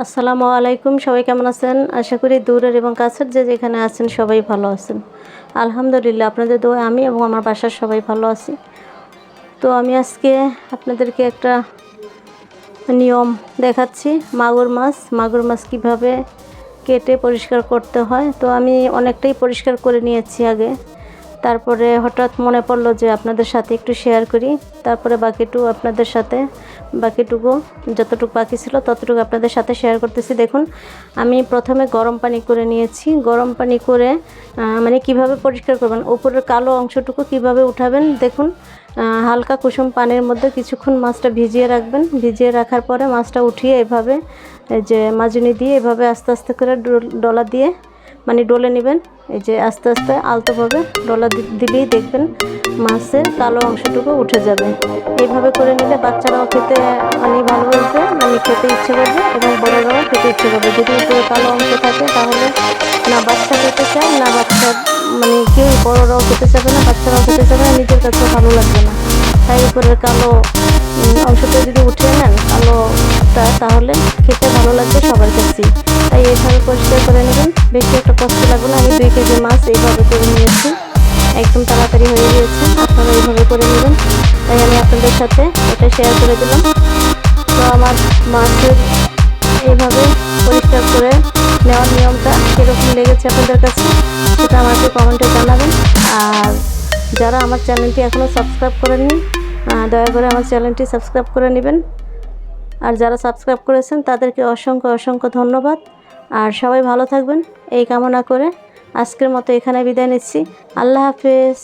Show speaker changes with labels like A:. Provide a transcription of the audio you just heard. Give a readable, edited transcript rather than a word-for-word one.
A: আসসালামু আলাইকুম। সবাই কেমন আছেন? আশা করি দূরের এবং কাছের যে যেখানে আছেন সবাই ভালো আছেন। আলহামদুলিল্লাহ, আপনাদের দোয়ায় আমি এবং আমার বাসার সবাই ভালো আছি। তো আমি আজকে আপনাদেরকে একটা নিয়ম দেখাচ্ছি। মাগুর মাছ কীভাবে কেটে পরিষ্কার করতে হয়। তো আমি অনেকটাই পরিষ্কার করে নিয়েছি আগে। তারপরে হঠাৎ মনে পড়লো যে আপনাদের সাথে একটু শেয়ার করি। তারপরে বাকিটুকু যতটুকু বাকি ছিল ততটুকু আপনাদের সাথে শেয়ার করতেছি। দেখুন, আমি প্রথমে গরম পানি করে নিয়েছি। গরম পানি করে মানে কিভাবে পরিষ্কার করবেন, উপরের কালো অংশটুকু কিভাবে উঠাবেন দেখুন। হালকা কুসুম পানির মধ্যে কিছুক্ষণ মাছটা ভিজিয়ে রাখবেন। ভিজিয়ে রাখার পরে মাছটা উঠিয়ে এভাবে যে মাজনি দিয়ে এভাবে আস্তে আস্তে করে ডলা দিয়ে মানে ডলে নেবেন। এই যে আস্তে আস্তে আলতোভাবে ডলা দিলেই দেখবেন মাছের কালো অংশটুকু উঠে যাবে। এইভাবে করে নিলে বাচ্চারাও খেতে মানে ভালোবাসবে, মানে খেতে ইচ্ছে করবে এবং বড়রাও খেতে ইচ্ছে করবে। যদি উপরে কালো অংশ থাকে তাহলে না বাচ্চা খেতে চায়, না বাচ্চা মানে কেউ বড়রাও খেতে চাবে না, বাচ্চারাও খেতে চাবে না, নিজের কাছেও ভালো লাগবে না। তাই উপরের কালো অংশটা যদি উঠিয়ে নেন কালোটা, তাহলে খেতে ভালো লাগবে সবার কাছেই। তাই এইভাবে পরিষ্কার করে নেবেন, বেশি একটা কষ্ট লাগবে না। আমি 2 কেজি মাছ এইভাবে করে নিয়েছি, একদম তাড়াতাড়ি হয়ে গিয়েছে। আপনারা এইভাবে করে নেবেন, তাই আমি আপনাদের সাথে এটা শেয়ার করে দিলাম। তো আমার মাছের এইভাবে পরিষ্কার করে নেওয়ার নিয়মটা কীরকম লেগেছে আপনাদের কাছে সেটা আমাকে কমেন্টে জানাবেন। আর যারা আমার চ্যানেলটি এখনও সাবস্ক্রাইব করেননি, দয়া করে আমার চ্যানেলটি সাবস্ক্রাইব করে নেবেন। আর যারা সাবস্ক্রাইব করেছেন তাদেরকে অসংখ্য অসংখ্য ধন্যবাদ। আর সবাই ভালো থাকবেন এই কামনা করে আজকের মতো এখানে বিদায় নিচ্ছি। আল্লাহ হাফেজ।